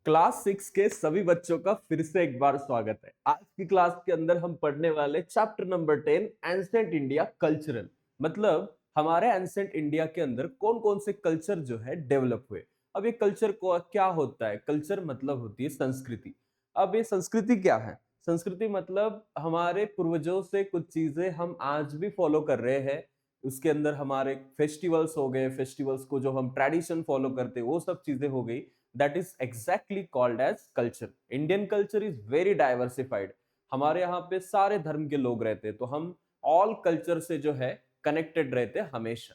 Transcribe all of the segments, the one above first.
Class 6 के सभी बच्चों का फिर से एक बार स्वागत है। आज की क्लास के अंदर हम पढ़ने वाले chapter number 10 ancient India cultural. मतलब हमारे एंसेंट इंडिया के अंदर कौन कौन से कल्चर जो है डेवलप हुए। अब ये कल्चर को क्या होता है? कल्चर मतलब होती है संस्कृति। अब ये संस्कृति क्या है? संस्कृति मतलब हमारे पूर्वजों से कुछ चीजें हम आज भी फॉलो कर रहे हैं। उसके अंदर हमारे फेस्टिवल्स हो गए, फेस्टिवल्स को जो हम ट्रेडिशन फॉलो करते हैं वो सब चीजें हो गई। That is exactly called as culture. Indian culture is very diversified. हमारे यहाँ पे सारे धर्म के लोग रहते हैं, तो हम ऑल कल्चर से जो है कनेक्टेड रहते हैं हमेशा।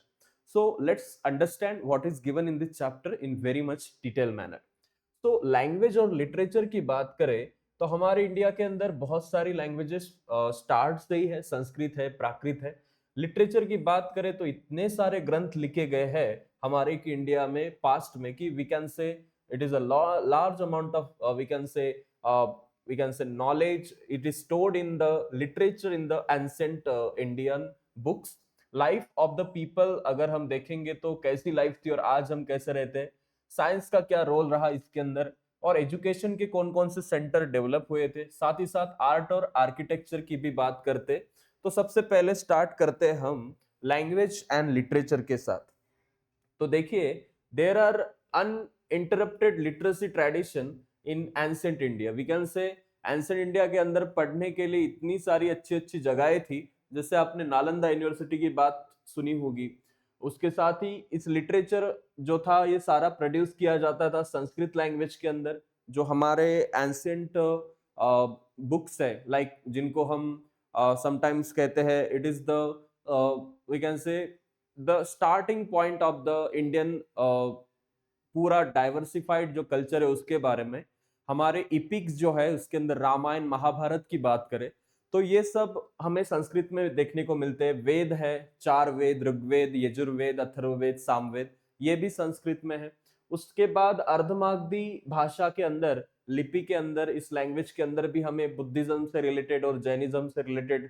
So let's understand what is given in this chapter in very much detail manner. तो लैंग्वेज और लिटरेचर की बात करें तो हमारे इंडिया के अंदर बहुत सारी लैंग्वेजेस स्टार्ट से ही है। संस्कृत है, प्राकृत है। लिटरेचर की बात करें तो इतने सारे ग्रंथ लिखे गए हैं हमारे की इंडिया में पास्ट में कि we can say it is a large amount of we can say knowledge. It is stored in the literature in the ancient Indian books. Life of the people अगर हम देखेंगे तो कैसी लाइफ थी और आज हम कैसे रहते हैं, साइंस का क्या रोल रहा इसके अंदर, और एजुकेशन के कौन कौन से सेंटर डेवलप हुए थे, साथ ही साथ आर्ट और आर्किटेक्चर की भी बात करते। तो सबसे पहले स्टार्ट करते हैं हम लैंग्वेज एंड लिटरेचर के साथ। तो देखिए, there are uninterrupted literacy tradition in ancient India. We can say ancient India के अंदर पढ़ने के लिए इतनी सारी अच्छी अच्छी जगहें थी। जैसे आपने नालंदा यूनिवर्सिटी की बात सुनी होगी। उसके साथ ही इस लिटरेचर जो था ये सारा प्रोड्यूस किया जाता था संस्कृत लैंग्वेज के अंदर। जो हमारे एंसेंट बुक्स है, लाइक जिनको हम समटाइम्स कहते हैं, it is the we can say the starting point of the Indian पूरा डाइवर्सिफाइड जो कल्चर है उसके बारे में। हमारे इपिक्स जो है उसके अंदर रामायण महाभारत की बात करें तो ये सब हमें संस्कृत में देखने को मिलते हैं। वेद है, चार वेद, ऋग्वेद, यजुर्वेद, अथर्ववेद, सामवेद, ये भी संस्कृत में है। उसके बाद अर्धमागधी भाषा के अंदर, लिपि के अंदर, इस लैंग्वेज के अंदर भी हमें बुद्धिज्म से रिलेटेड और जैनिज्म से रिलेटेड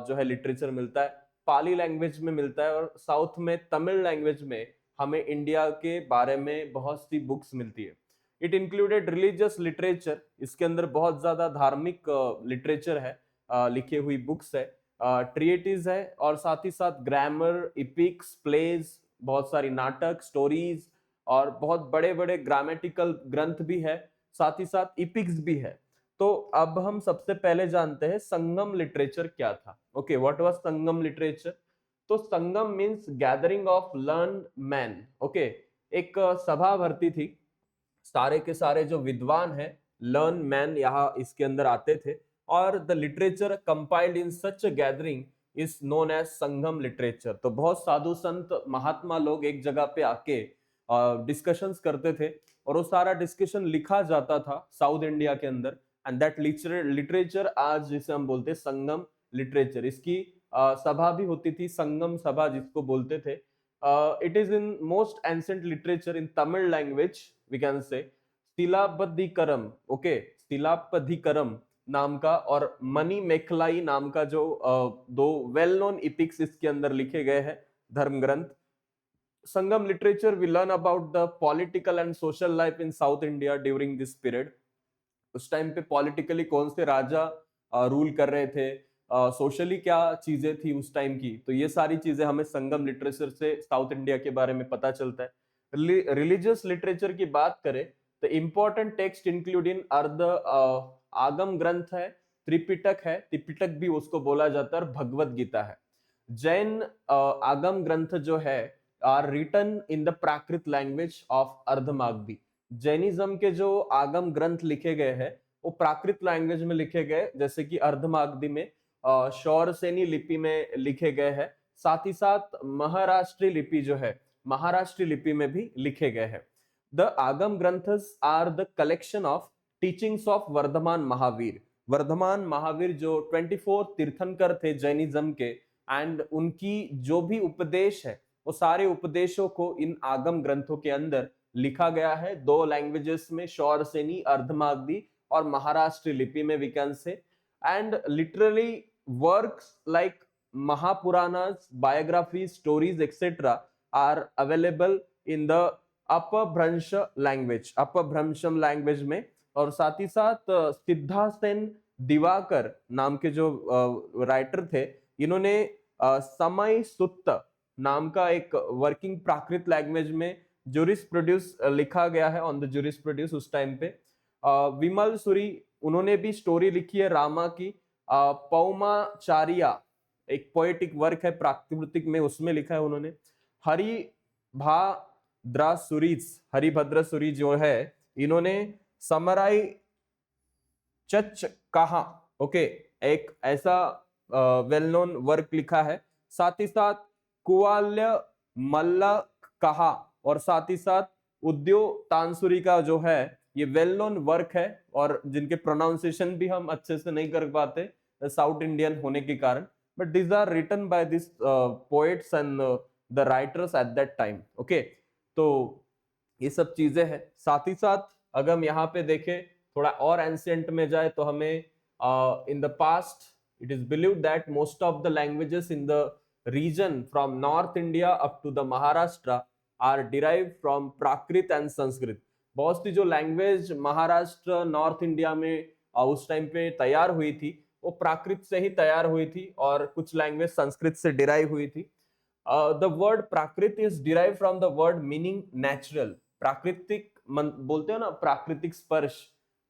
जो है लिटरेचर मिलता है। पाली लैंग्वेज में मिलता है और साउथ में तमिल लैंग्वेज में हमें इंडिया के बारे में बहुत सी बुक्स मिलती है। इट इंक्लूडेड रिलीजियस लिटरेचर, इसके अंदर बहुत ज्यादा धार्मिक लिटरेचर है, लिखी हुई बुक्स है, ट्रिएटिस है, और साथ ही साथ ग्रामर, इपिक्स, प्लेज, बहुत सारी नाटक, स्टोरीज, और बहुत बड़े बड़े ग्रामेटिकल ग्रंथ भी है, साथ ही साथ इपिक्स भी है। तो अब हम सबसे पहले जानते हैं संगम लिटरेचर क्या था। Okay, what was Sangam literature? तो Sangam means gathering of learn man. Okay, एक सभा भरती थी, सारे के सारे जो विद्वान हैं, लर्न मैन, यहाँ इसके अंदर आते थे, और the literature compiled in such a gathering is known as Sangam literature. तो बहुत साधु संत महात्मा लोग एक जगह पे आके डिस्कशंस करते थे और वो सारा डिस्कशन लिखा जाता था साउथ इंडिया के अंदर। एंड दैट लिटरेचर आज जिसे हम बोलते हैं संगम लिटरेचर। इसकी सभा भी होती थी, संगम सभा जिसको बोलते थे। It is in most ancient literature in Tamil language, we can say Silappathikaram. Okay, शिलापधिकरम नाम का और मनी मेखलाई नाम का जो दो वेल नोन इपिक्स इसके अंदर लिखे गए हैं, धर्म ग्रंथ। Sangam literature we learn about the political and social life in south India during this period. उस टाइम पे पॉलिटिकली कौन से राजा रूल कर रहे थे, सोशली क्या चीजें थी उस टाइम की, तो ये सारी चीजें हमें संगम लिटरेचर से साउथ इंडिया के बारे में पता चलता है। रिलीजियस लिटरेचर की बात करें तो इंपॉर्टेंट टेक्स्ट इंक्लूड इन अर्ध आगम ग्रंथ है, त्रिपिटक है, त्रिपिटक भी उसको बोला जाता है, और भगवत गीता है। जैन आगम ग्रंथ जो है are written in the Prakrit language of Ardhamagadhi. Jainism के जो आगम ग्रंथ लिखे गए हैं वो प्राकृत लैंग्वेज में लिखे गए, जैसे कि अर्धमागधी में शौरसेनी लिपि में लिखे गए हैं। साथ ही साथ महाराष्ट्री लिपि जो है, महाराष्ट्री लिपि में भी लिखे गए हैं। द आगम ग्रंथस are the collection of teachings of Vardhaman Mahavir. Vardhaman Mahavir जो 24 तीर्थंकर थे जैनिज्म के, एंड उनकी जो भी उपदेश है वो सारे उपदेशों को इन आगम ग्रंथों के अंदर लिखा गया है, दो लैंग्वेजेस में, शौरसेनी अर्धमागधी और महाराष्ट्र लिपि में, we can say. And literally works like Mahapuranas, biography, stories etcetera are available in the Apabhramsha language, अपभ्रंशम लैंग्वेज में। और साथ ही साथ सिद्धासेन दिवाकर नाम के जो राइटर थे, इन्होंने समय सुत्त नाम का एक वर्किंग प्राकृत लैंग्वेज में जुरिस प्रोड्यूस लिखा गया है, ऑन द जुरिस प्रोड्यूस उस टाइम पे। विमल सुरी, उन्होंने भी स्टोरी लिखी है रामा की। पौमाचारिया एक पोएटिक वर्क है प्राकृतिक में, उसमें लिखा है उन्होंने। हरिभद्र सुरी जो है, इन्होंने समराई चच कहा, ओके, एक ऐसा वेल नोन वर्क लिखा है। साथ ही साथ कुआल्य मल्ल कहा, और साथ ही साथ उद्यो तानसुरी का जो है ये वेल नोन वर्क है, और जिनके प्रोनाउंसिएशन भी हम अच्छे से नहीं कर पाते साउथ इंडियन होने के कारण, but these are written by these poets and the writers at that time, okay। तो ये सब चीजें हैं। साथ ही साथ अगर हम यहाँ पे देखें थोड़ा और एंशिएंट में जाए तो हमें in the past it is believed that most of the languages in the region from north India up to the Maharashtra are derived from Prakrit and Sanskrit. बहुत सी जो लैंग्वेज महाराष्ट्र नॉर्थ इंडिया में उस टाइम पे तैयार हुई थी वो प्राकृत से ही तैयार हुई थी, और कुछ लैंग्वेज संस्कृत से डिराइव हुई थी। The word Prakrit is derive from the word meaning natural. प्राकृतिक बोलते हो ना, प्राकृतिक स्पर्श,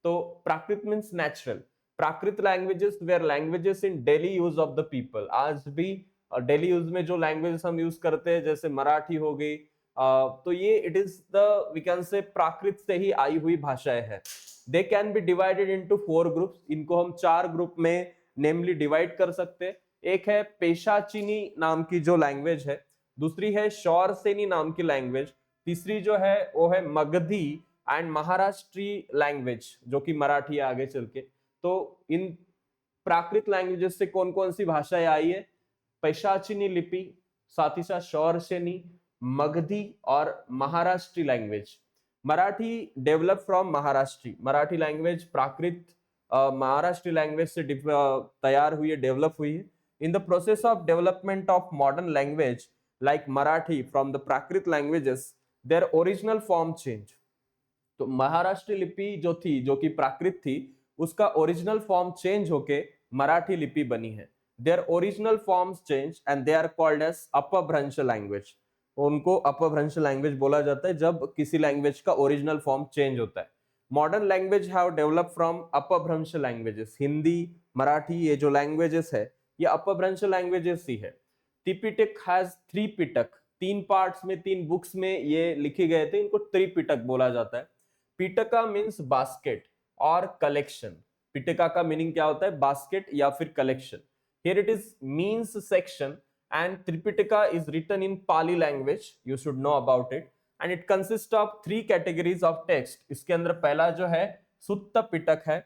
तो Prakrit means natural. Prakrit languages were languages in daily use of the people. आज भी डेली यूज में जो लैंग्वेजेस हम यूज करते हैं जैसे मराठी हो गई, तो ये it is the we can say Prakrit से ही आई हुई भाषाएं हैं। They can be divided into 4 groups. इनको हम 4 ग्रुप में नेमली डिवाइड कर सकते हैं। एक है पेशाचिनी नाम की जो लैंग्वेज है, दूसरी है शौरसेनी नाम की लैंग्वेज, तीसरी जो है वो है मगधी एंड महाराष्ट्री लैंग्वेज जो कि मराठी है आगे चल के। तो इन प्राकृत लैंग्वेजेस से कौन कौन सी भाषाएं आई है? पैशाचिनी लिपि, साथ ही साथ शौरसेनी, मगधी और Maharashtri language. Marathi develop from Maharashtri. Marathi language Prakrit Maharashtri language से तैयार हुई है, डेवलप हुई है। In the process of development of modern language like Marathi from the Prakrit languages their original form change. तो महाराष्ट्री लिपि जो थी, जो कि प्राकृत थी, उसका ओरिजिनल फॉर्म चेंज होके मराठी लिपि बनी है। Their original forms change and they are called as Apabhramsha language. उनको अपभ्रंश लैंग्वेज बोला जाता है जब किसी लैंग्वेज का ओरिजिनल फॉर्म चेंज होता है। Modern language have developed from अपभ्रंश लैंग्वेजेस। हिंदी, मराठी, ये जो लैंग्वेजेस है ये अपभ्रंश लैंग्वेजेस ही है। Tripitaka has 3 Pitaka. 3 पार्ट्स में, 3 बुक्स में ये लिखे गए थे, इनको त्रिपिटक बोला जाता है। पिटका मीन्स बास्केट और कलेक्शन। पिटका का मीनिंग क्या होता है? बास्केट या फिर collection. Here it is means section and Tripitaka is written in Pali language, you should know about it, and it consists of 3 categories of text। इसके अंदर पहला जो है सुत्त पिटक है,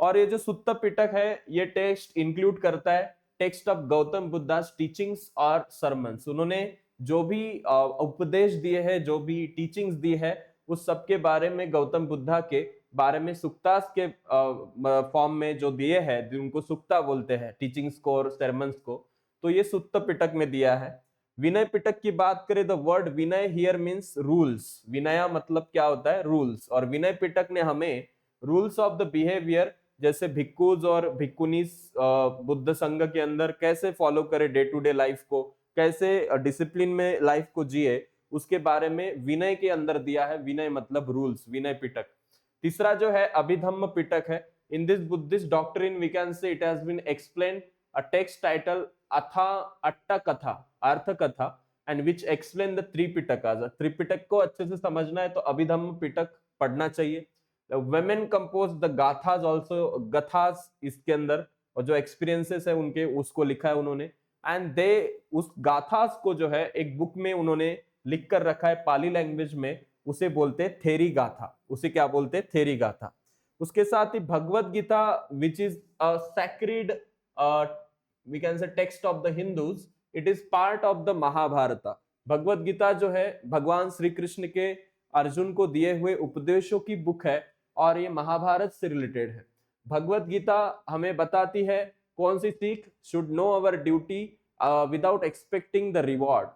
और ये जो सुत्त पिटक है ये टेक्स्ट इंक्लूड करता है text of Gautam Buddhas teachings और सरमन्स। उन्होंने जो भी उपदेश दिए हैं, जो भी टीचिंग्स दी है, उस सब के बारे में, गौतम बुद्धा के बारे में सुक्तास के फॉर्म में जो दिए हैं, जिनको सुक्ता बोलते हैं, टीचिंग्स को और सरमन्स को, तो ये सुत्त पिटक में दिया है। विनय पिटक की बात करें, the word Vinaya here means rules. Vinaya मतलब क्या होता है? रूल्स। और विनय पिटक ने हमें रूल्स ऑफ द बिहेवियर, जैसे भिक्खुज और भिक्खुनीस बुद्ध संघ के अंदर कैसे फॉलो करे डे टू डे लाइफ को, कैसे डिसिप्लिन में लाइफ को जिए, उसके बारे में विनय के अंदर दिया है। विनय मतलब रूल्स, विनय पिटक। तीसरा जो है अभिधम्म पिटक है। In this Buddhist doctrine we can say it has been explained a text title Atha Atta Katha, Atthakatha, and which explain the Tripitakas. Tripitaka को अच्छे से समझना है तो अभिधम्म पिटक पढ़ना चाहिए। women कंपोज द गाथास आल्सो, गथास इसके अंदर, और जो एक्सपीरियंसेस है उनके, उसको लिखा है उन्होंने। एंड दे उस गाथास को जो है एक बुक में उन्होंने लिख कर रखा है पाली लैंग्वेज में, उसे बोलते हैं थेरी गाथा। उसे क्या बोलते हैं? थेरी गाथा। उसके साथ ही Bhagavad Gita which is a sacred we can say text of the Hindus, it is part of the Mahabharata। Bhagavad Gita जो है भगवान श्री कृष्ण के अर्जुन को दिए हुए उपदेशों की बुक है, और ये महाभारत से रिलेटेड है। भगवत गीता हमें बताती है कौन सी सीख? Should know our duty without expecting the reward.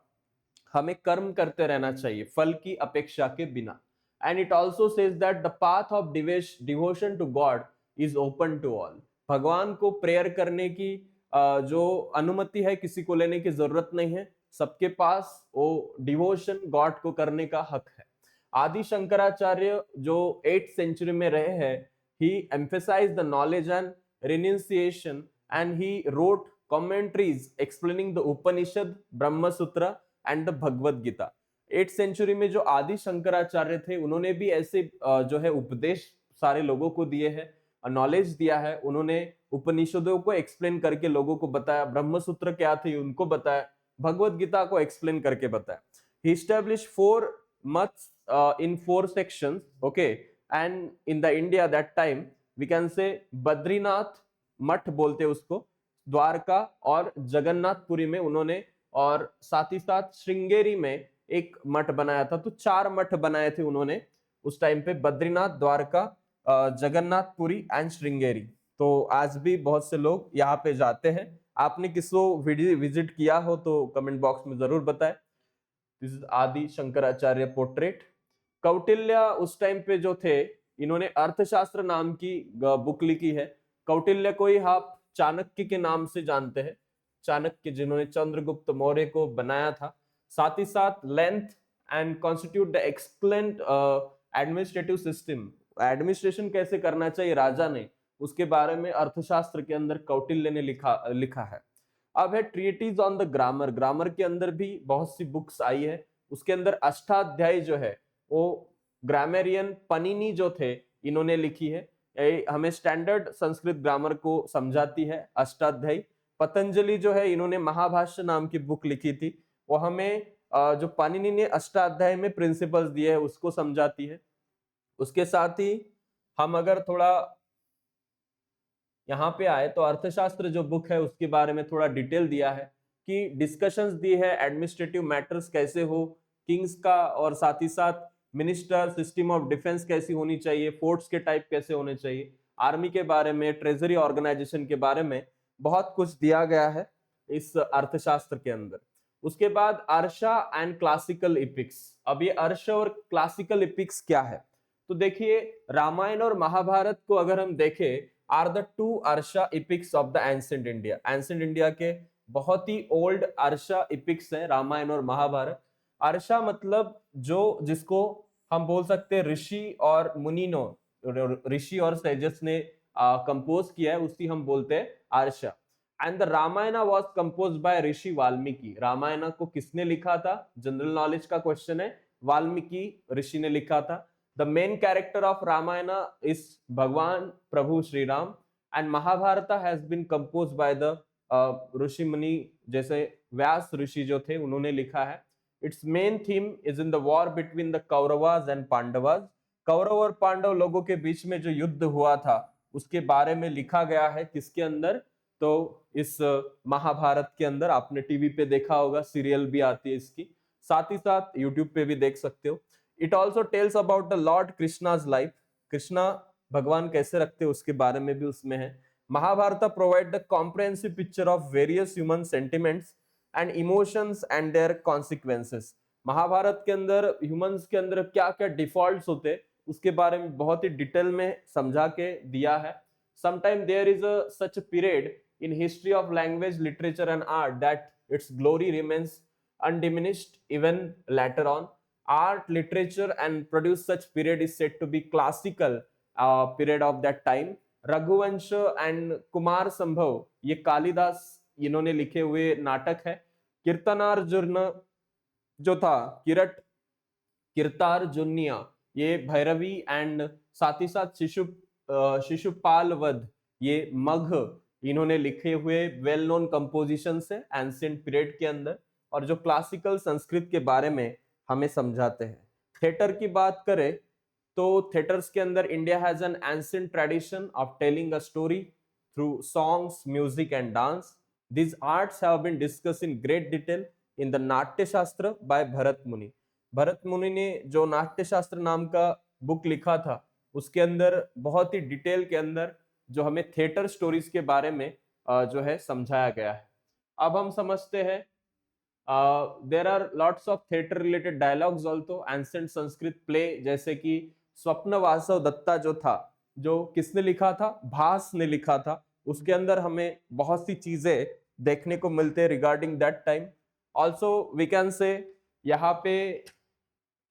हमें कर्म करते रहना चाहिए फल की अपेक्षा के बिना। And it also says that the path of devotion to god is open to all. भगवान को प्रेयर करने की जो अनुमति है किसी को लेने की जरूरत नहीं है, सबके पास वो डिवोशन गॉड को करने का हक है। आदि शंकराचार्य जो 8th सेंचुरी में रहे हैं, ही emphasized the knowledge and renunciation, and he wrote commentaries explaining the Upanishad, Brahma Sutra and the Bhagavad Gita. 8th century में जो आदि शंकराचार्य थे, उन्होंने भी ऐसे जो है उपदेश सारे लोगों को दिए हैं, नॉलेज दिया है। उन्होंने उपनिषदों को एक्सप्लेन करके लोगों को बताया, ब्रह्म सूत्र क्या थे उनको बताया, भगवत गीता को एक्सप्लेन करके बताया। ही established 4 months in 4 sections, okay, and in the India that time we can say Badrinath मठ बोलते उसको, द्वारका और जगन्नाथपुरी में उन्होंने, और साथ ही साथ श्रृंगेरी में एक मठ बनाया था। तो 4 मठ बनाए थे उन्होंने उस टाइम पे, बद्रीनाथ, द्वारका, जगन्नाथपुरी एंड श्रृंगेरी। तो आज भी बहुत से लोग यहाँ पे जाते हैं। आपने किसको विजिट किया हो तो कमेंट बॉक्स में जरूर बताएं। दिस इज आदि शंकराचार्य पोर्ट्रेट। कौटिल्य उस टाइम पे जो थे, इन्होंने अर्थशास्त्र नाम की बुक लिखी है। कौटिल्य को ही आप चाणक्य के नाम से जानते हैं, चाणक्य जिन्होंने चंद्रगुप्त मौर्य को बनाया था। साथ ही साथ length and constitute the excellent administrative system, administration कैसे करना चाहिए राजा ने, उसके बारे में अर्थशास्त्र के अंदर कौटिल्य ने लिखा है। अब है treatise on the grammar. Grammar के अंदर भी बहुत सी बुक्स आई है, उसके अंदर अष्टाध्यायी जो है वो ग्रामेरियन पनिनी जो थे इन्होंने लिखी है। हमें स्टैंडर्ड संस्कृत ग्रामर को समझाती है अष्टाध्यायी। पतंजलि जो है, इन्होंने महाभाष्य नाम की बुक लिखी थी, वो हमें जो पाणिनि ने अष्टाध्याय में प्रिंसिपल्स दिए हैं उसको समझाती है। उसके साथ ही हम अगर थोड़ा यहाँ पे आए तो अर्थशास्त्र जो बुक है उसके बारे में थोड़ा डिटेल दिया है, कि डिस्कशंस दी है एडमिनिस्ट्रेटिव मैटर्स कैसे हो किंग्स का, और साथ ही साथ मिनिस्टर, सिस्टम ऑफ डिफेंस कैसी होनी चाहिए, फोर्ट्स के टाइप कैसे होने चाहिए, आर्मी के बारे में, ट्रेजरी ऑर्गेनाइजेशन के बारे में बहुत कुछ दिया गया है इस अर्थशास्त्र के अंदर। उसके बाद अर्षा एंड क्लासिकल इपिक्स। अब ये अर्ष और क्लासिकल इपिक्स क्या है, तो देखिए रामायण और महाभारत को अगर हम देखें, are the 2 Arsha epics of the ancient India. Ancient India के बहुत ही ओल्ड अर्षा इपिक्स है रामायण और महाभारत। अर्षा मतलब जो, जिसको हम बोल सकते हैं ऋषि और मुनिनो, ऋषि और सेजस ने कंपोज किया है, उसी हम बोलते हैं Arsha. And the Ramayana was compose by Rishi Valmiki. Ramayana को किसने लिखा था, जनरल नॉलेज का क्वेश्चन है, वाल्मीकि ऋषि ने लिखा था। The main character of Ramayana is Bhagwan Prabhu Shri Ram, and Mahabharata has been compose by the rishi muni, जैसे व्यास ऋषि जो थे उन्होंने लिखा है। It's main theme is in the war between the Kauravas and Pandavas. Kaurav और पांडव लोगों के बीच में जो युद्ध हुआ था उसके बारे में लिखा गया है। किसके अंदर, तो इस महाभारत के अंदर। आपने टीवी पे देखा होगा, सीरियल भी आती है इसकी, साथ ही साथ यूट्यूब पे भी देख सकते हो। It also tells about the Lord Krishna's life. Krishna भगवान कैसे रखते हैं उसके बारे में भी उसमें है। Mahabharata provide the comprehensive picture of various human sentiments and emotions and their consequences. Mahabharata के अंदर ह्यूमंस के अंदर क्या क्या डिफॉल्ट्स होते हैं उसके बारे में बहुत ही डिटेल में समझा के दिया है। Sometime there is a such period in history of language, literature and art that its glory remains undiminished even later on. Art, literature and produce such period is said to be classical period of that time. Raghuvansh and Kumar संभव, ये कालिदास इन्होंने लिखे हुए नाटक है। कीर्तनार्जुन जो था, कीर्तार्जुनिया, ये भैरवी एंड साथ ही साथ शिशुपाल वध, ये मघ, इन्होंने लिखे हुए वेल नोन कंपोजिशन है एंशिएंट पीरियड के अंदर, और जो क्लासिकल संस्कृत के बारे में हमें समझाते हैं। थिएटर की बात करें तो थिएटर्स के अंदर India has an ancient tradition of telling a story through songs, music and dance. These arts have been discussed in great detail in the नाट्य शास्त्र by भरत मुनि। भरत मुनि ने जो नाट्य शास्त्र नाम का बुक लिखा था उसके अंदर बहुत ही डिटेल के अंदर जो हमें थिएटर स्टोरीज के बारे में जो है समझाया गया है। अब हम समझते हैं there are lots of theatre related dialogues also, ancient Sanskrit play, जैसे कि स्वप्न वासव दत्ता जो था, जो किसने लिखा था, भास ने लिखा था, उसके अंदर हमें बहुत सी चीजें देखने को मिलते हैं regarding that time. Also we can say यहाँ पे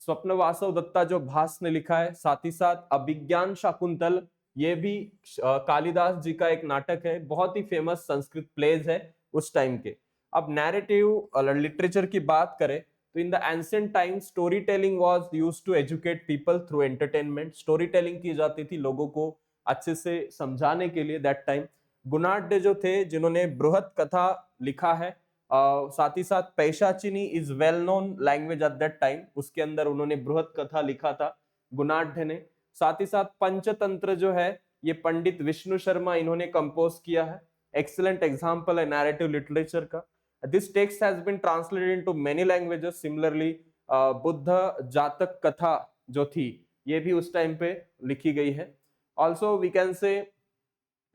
स्वप्न वासव दत्ता जो भास ने लिखा है, साथ ही साथ अभिज्ञान शाकुंतल, ये भी कालिदास जी का एक नाटक है, बहुत ही फेमस संस्कृत प्लेज है उस टाइम के। अब नैरेटिव लिटरेचर की बात करें तो in the ancient time story telling was used to educate people through entertainment. Story telling की जाती थी लोगों को अच्छे से समझाने के लिए दैट टाइम। गुणाढ्य जो थे जिन्होंने बृहत कथा लिखा है, साथ ही साथ Paishachini is well known language at that time, उसके अंदर उन्होंने बृहत कथा लिखा था गुणाढ्य ने। साथ ही साथ पंचतंत्र जो है ये पंडित विष्णु शर्मा इन्होंने कंपोज किया है, एक्सीलेंट एग्जांपल है नैरेटिव लिटरेचर का। This text has been translated into many languages. Similarly Buddha Jataka Katha जो थी ये भी उस टाइम पे लिखी गई है। Also we can say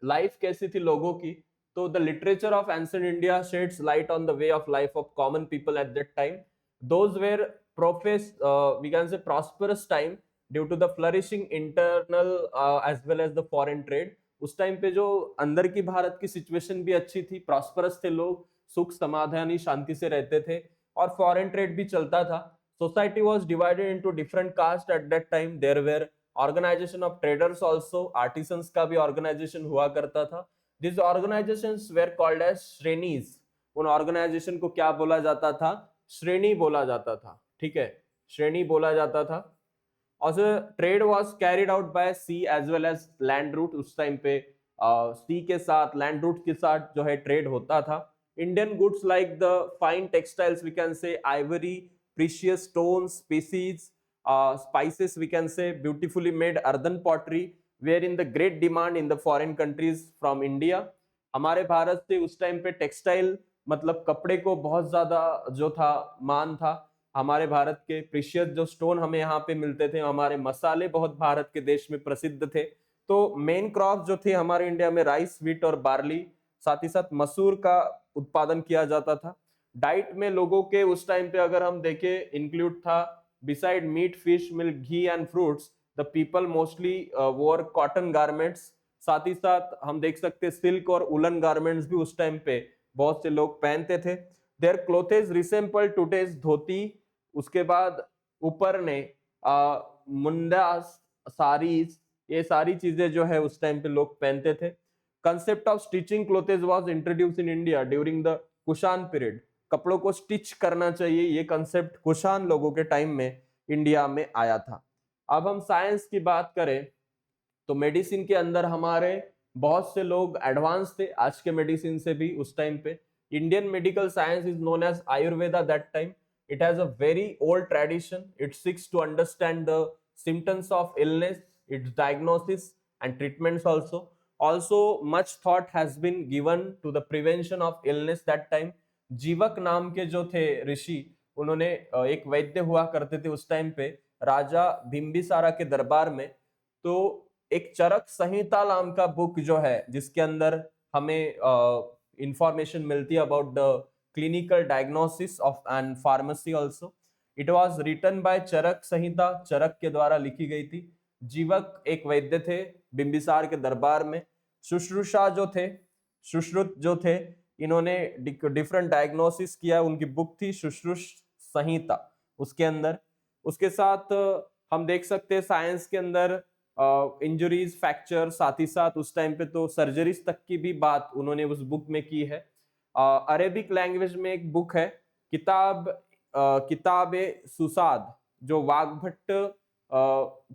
life कैसी थी लोगों की, तो the literature of ancient India sheds light on the way of life of common people at that time. Those were profess we can say prosperous time due to the flourishing internal as well as the foreign trade. उस time पे जो अंदर की भारत की situation भी अच्छी थी, prosperous थे लोग, सुख समाधानी शांति से रहते थे, और फॉरेन ट्रेड भी चलता था। Society was divided into different caste at that time. There were organization of traders also, artisans का भी ऑर्गेनाइजेशन हुआ करता था। This organizations were called as shrenis. उन ऑर्गेनाइजेशन को क्या बोला जाता था, श्रेणी बोला जाता था, ठीक है, श्रेणी बोला जाता था। और trade was carried out by sea as well as land route. उस टाइम पे सी के साथ लैंड रूट के साथ जो है ट्रेड होता था। Indian goods like the fine textiles we can say, ivory, precious stones, species, spices we can say, beautifully made earthen pottery were in the great demand in the foreign countries from India। हमारे भारत से उस time पे textile मतलब कपड़े को बहुत ज्यादा जो था मान था। हमारे भारत के प्रीशियस जो स्टोन हमें यहाँ पे मिलते थे, हमारे मसाले बहुत भारत के देश में प्रसिद्ध थे। तो मेन क्रॉप जो थे हमारे इंडिया में राइस, व्हीट और बार्ली, साथ ही साथ मसूर का उत्पादन किया जाता था। डाइट में लोगों के उस टाइम पे अगर हम देखें इंक्लूड था, beside meat, fish, milk, ghee and fruits, the people mostly wore cotton garments। साथ ही साथ हम देख सकते सिल्क और उलन गारमेंट्स भी उस टाइम पे बहुत से लोग पहनते थे। देयर क्लोथेस रिसेम्बल टुडेज धोती। उसके बाद ऊपर ने मुंडा, साड़ीज, ये सारी चीजें जो है उस टाइम पे लोग पहनते थे। Concept of stitching clothes was introduce in India during the Kushan period. कपड़ों को स्टिच करना चाहिए, ये कंसेप्ट कुषाण लोगों के टाइम में इंडिया में आया था। अब हम साइंस की बात करें तो मेडिसिन के अंदर हमारे बहुत से लोग एडवांस थे आज के मेडिसिन से भी उस टाइम पे। Indian medical science is known as Ayurveda that time. It has a very old tradition. It seeks to understand the symptoms of illness, its diagnosis and treatments also. Also much thought has been given to the prevention of illness that time। जीवक नाम के जो थे ऋषि, उन्होंने एक वैद्य हुआ करते थे उस टाइम पे राजा बिंबिसारा के दरबार में। तो एक चरक संहिता नाम का बुक जो है जिसके अंदर हमें इंफॉर्मेशन मिलती है about the clinical diagnosis of and pharmacy also. It was written by Charak Samhita, Charak के द्वारा लिखी गई थी। जीवक एक वैद्य थे बिंबिसार के दरबार में। शुश्रूषा जो थे, सुश्रुत जो थे, इन्होंने डिफरेंट डायग्नोसिस किया, उनकी बुक थी शुश्रुष संहिता उसके अंदर। उसके साथ हम देख सकते हैं साइंस के अंदर इंजरीज, फ्रैक्चर, साथ ही साथ उस टाइम पे तो सर्जरीज तक की भी बात उन्होंने उस बुक में की है। अरेबिक लैंग्वेज में एक बुक है किताब सुसाद, जो वाग्भट्ट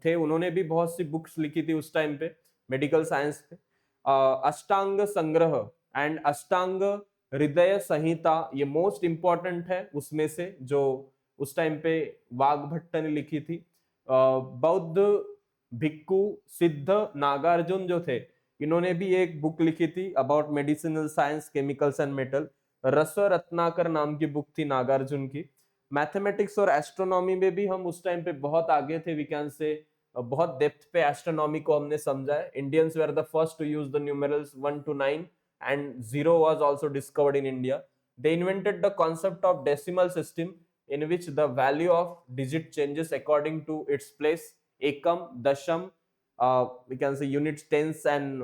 थे, उन्होंने भी बहुत सी बुक्स लिखी थी उस टाइम पे मेडिकल साइंस पे। अष्टांग संग्रह एंड अष्टांग हृदय संहिता ये मोस्ट इंपॉर्टेंट है उसमें से, जो उस टाइम पे वाग्भट्ट ने लिखी थी। बौद्ध भिक्खु सिद्ध नागार्जुन जो थे, इन्होंने भी एक बुक लिखी थी about medicinal science, chemicals and metal. रस रत्नाकर नाम की बुक थी नागार्जुन की। मैथमेटिक्स और एस्ट्रोनॉमी में भी हम उस टाइम पे बहुत आगे थे, वी कैन से बहुत डेप्थ पे एस्ट्रोनॉमी को हमने समझा है। Indians were the first to use the numerals 1 to 9 and 0 was also discovered in India। They invented the concept of decimal system in which the value of digit changes according to its place. Ekam, dasham, we can say units, tens and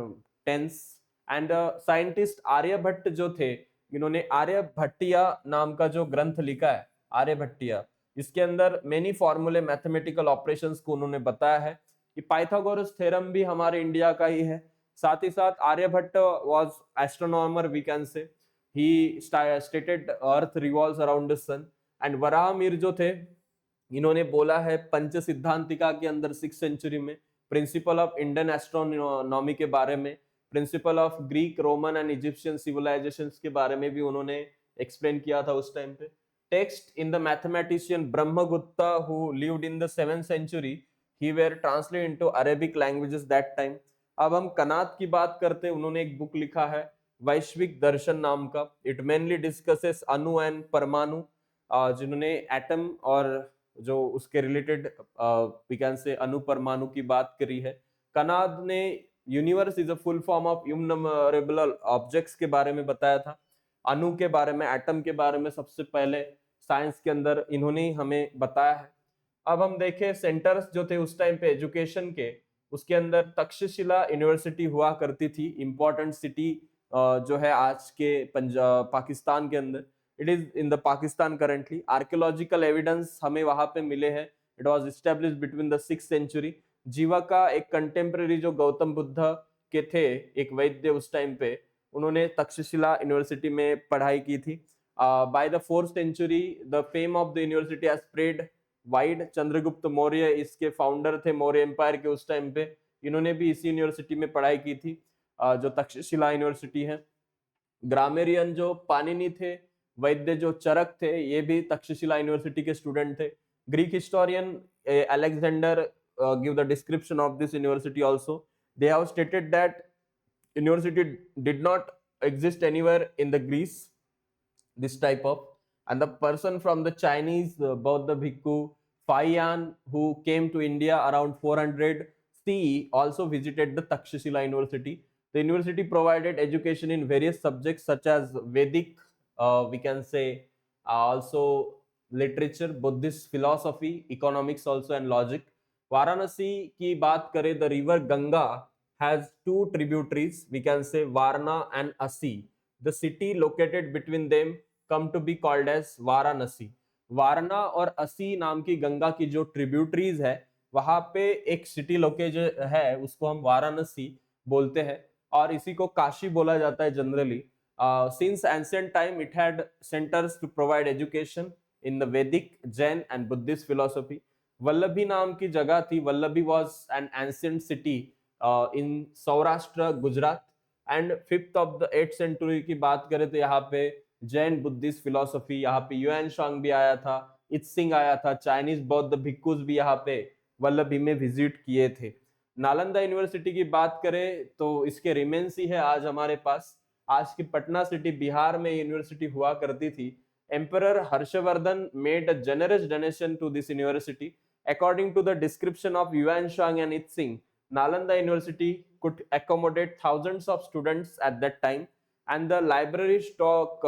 tens. And scientist Aryabhatta जो थे, इन्होंने आर्यभट्टिया नाम का जो ग्रंथ लिखा है, आर्यभट्टिया, इसके अंदर मेनी फॉर्मूले मैथमेटिकल ऑपरेशंस को उन्होंने बताया है। कि पाइथागोरस थ्योरम भी हमारे इंडिया का ही है। साथ ही साथ Aryabhatta was astronomer, we can say he stated earth revolves around the sun। And Varahamihir जो थे, इन्होंने बोला है पंच सिद्धांतिका के अंदर 6th सेंचुरी में प्रिंसिपल ऑफ इंडियन एस्ट्रोनॉमी के बारे में, principle of Greek, Roman and Egyptian civilizations के बारे में भी उन्होंने एक्सप्लेन किया था उस टाइम पे। Text in the mathematician Brahmagupta who lived in the 7th century, he were translated into Arabic languages that time. अब हम कनाद की बात करते हैं, उन्होंने एक बुक लिखा है वैश्विक दर्शन नाम का। इट मेनली डिस्कसेस अणु एंड परमाणु, जिन्होंने एटम और जो उसके रिलेटेड वी कैन से अणु परमाणु की बात करी है। कनाद ने universe is a full form of innumerable objects के बारे में बताया था। अणु के बारे में, एटम के बारे में सबसे पहले साइंस के अंदर इन्होंने हमें बताया है। अब हम देखें सेंटर्स जो थे उस टाइम पे एजुकेशन के, उसके अंदर तक्षशिला यूनिवर्सिटी हुआ करती थी, इंपॉर्टेंट सिटी जो है आज के पंजाब पाकिस्तान के अंदर। It is in the Pakistan currently. Archaeological evidence हमें वहां पे मिले हैं। It was established between the 6th century. Jivaka एक कंटेम्प्रेरी जो गौतम बुद्ध के थे, एक वैद्य उस टाइम पे, उन्होंने तक्षशिला यूनिवर्सिटी में पढ़ाई की थी। By the 4th century the fame of the university has spread wide. Chandragupta Maurya इसके फाउंडर थे मौर्य एम्पायर के उस टाइम पे, इन्होंने भी इसी यूनिवर्सिटी में पढ़ाई की थी जो तक्षशिला यूनिवर्सिटी है। ग्रामेरियन जो पाणिनि थे, वैद्य जो चरक थे, ये भी तक्षशिला यूनिवर्सिटी के स्टूडेंट थे। Greek historian Alexander give the description of this university also. They have stated that university did not exist anywhere in the Greece, this type of, and the person from the Chinese Bauddha Bhikkhu Faiyan, who came to India around 400 CE, also visited the Takshashila University. The university provided education in various subjects such as Vedic, we can say, also literature, Buddhist philosophy, economics also, and logic. Varanasi की बात करें, the river Ganga has two tributaries, we can say Varna and Asi. The city located between them come to be called as Varanasi. Warna और असी नाम की गंगा की जो tributaries है, वहां पे एक सिटी लोकेटेड है, उसको हम वाराणसी बोलते हैं, और इसी को काशी बोला जाता है generally. Since ancient time it had centers to provide education in the Vedic, Jain and Buddhist philosophy. Vallabhi नाम की जगह थी। Vallabhi was an ancient city in Saurashtra, Gujarat. And 5th of the 8th century की बात करें तो यहाँ पे जैन बुद्धिस्ट फिलोसफी, यहाँ पे युआन शांग भी आया था, इत्सिंग आया था, चाइनीज बौद्ध भिक्खुस भी यहाँ पे वल्लभी में विजिट किए थे। नालंदा यूनिवर्सिटी की बात करें तो इसके रिमेन्स ही है आज हमारे पास। आज की पटना सिटी बिहार में यूनिवर्सिटी हुआ करती थी। Emperor Harshavardhan made a generous donation to this university. According to the description of Xuanzang and Itsing, Nalanda University could accommodate thousands of students at that time, and the library stock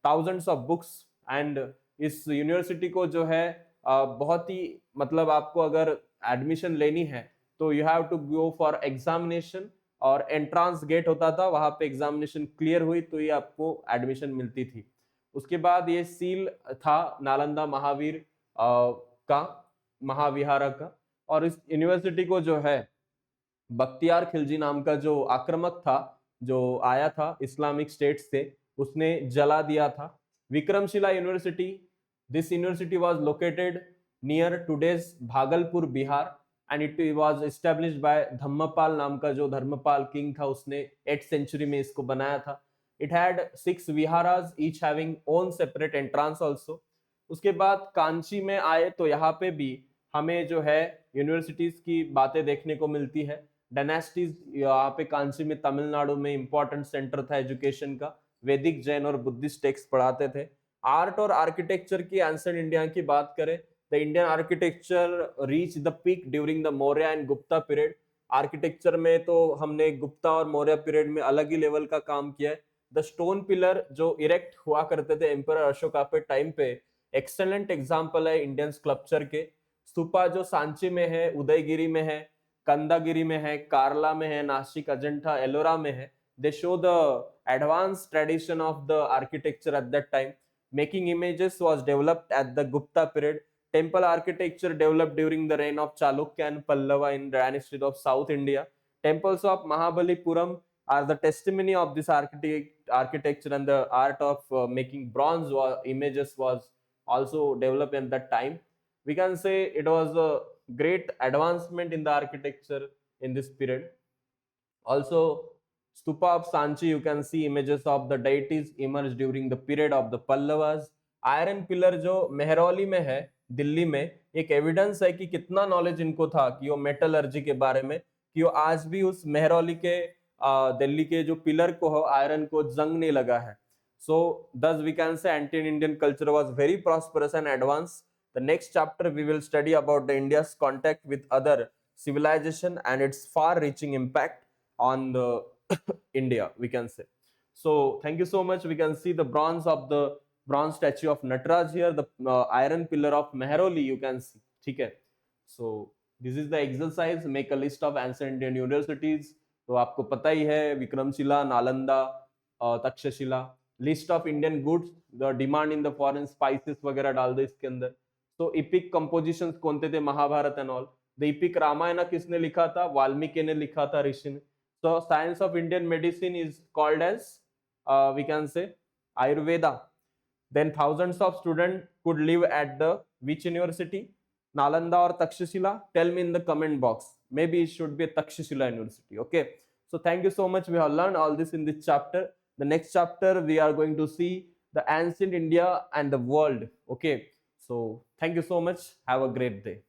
thousands of books। and इस university को जो है बहुत ही, मतलब आपको अगर admission लेनी है तो you have to go for examination, और एंट्रांस गेट होता था, वहां पे एग्जामिनेशन क्लियर हुई तो ये आपको एडमिशन मिलती थी। उसके बाद ये सील था नालंदा महावीर का, महाविहार का। और इस यूनिवर्सिटी को जो है बख्तियार खिलजी नाम का जो आक्रमक था, जो आया था इस्लामिक स्टेट से, उसने जला दिया था। Vikramshila university, this university was located near today's Bhagalpur, Bihar, and it was established by Dhammapal नाम का जो धर्मपाल किंग था, उसने 8th सेंचुरी में इसको बनाया था। It had 6 विहारास, each having own separate entrance also. उसके बाद कांची में आए तो यहाँ पे भी हमें जो है यूनिवर्सिटीज की बातें देखने को मिलती है। डायनेस्टीज यहाँ पे कांची में, तमिलनाडु में इंपॉर्टेंट सेंटर था एजुकेशन का। वैदिक, जैन और बुद्धिस्ट टेक्स्ट पढ़ाते थे। आर्ट और आर्किटेक्चर की एंशिएंट इंडिया की बात करें, the Indian architecture reach the peak during the Maurya and Gupta period. Architecture में तो हमने गुप्ता और मौर्य पीरियड में अलग ही लेवल का काम किया है। द स्टोन पिलर जो इरेक्ट हुआ करते थे एम्परर अशोका पे टाइम पे, एक्सेलेंट एग्जाम्पल है इंडियन स्कल्पचर के। स्तूपा जो सांची में है, उदयगिरी में है, कंदागिरी में है, कार्ला में है, नासिक, अजंठा, एलोरा में है, they show the advanced tradition of the architecture at that time. Making images was developed at the Gupta period. Temple architecture developed during the reign of Chalukya and Pallava in dynasty of South India. Temples of Mahabalipuram are the testimony of this architecture, and the art of making bronze images was also developed at that time. We can say it was a great advancement in the architecture in this period. Also, Stupa of Sanchi, you can see images of the deities emerged during the period of the Pallavas. Iron pillar जो मेहरौली में है दिल्ली में, एक evidence है कि कितना knowledge इनको था कि वो मेटलर्जी के बारे में, कि वो आज भी उस मेहरौली के दिल्ली के जो पिलर को हो, आयरन को जंग नहीं लगा है. So thus we can say anti-Indian culture was very prosperous and advanced. The next chapter we will study about the India's contact with other civilization and its far-reaching impact on the India, we can say. So thank you so much. We can see the bronze statue of Nataraj here, the iron pillar of Mehroli you can see. Okay. So this is the exercise. Make a list of ancient Indian universities. तो आपको पता ही है, Vikramshila, Nalanda, Takshashila. List of Indian goods, the demand in the foreign spices वगैरह डाल दो इसके अंदर. तो इपिक कंपोजिशंस कौन थे? Mahabharata and all. The epic Ramayana किसने लिखा था? वाल्मीकि ने लिखा था, ऋषि ने. So science of Indian medicine is called as we can say Ayurveda. Then thousands of students could live at the which university? Nalanda or Takshashila? Tell me in the comment box. Maybe it should be a Takshashila University. Okay. So thank you so much. We have learned all this in this chapter. The next chapter we are going to see the ancient India and the world. Okay. So thank you so much. Have a great day.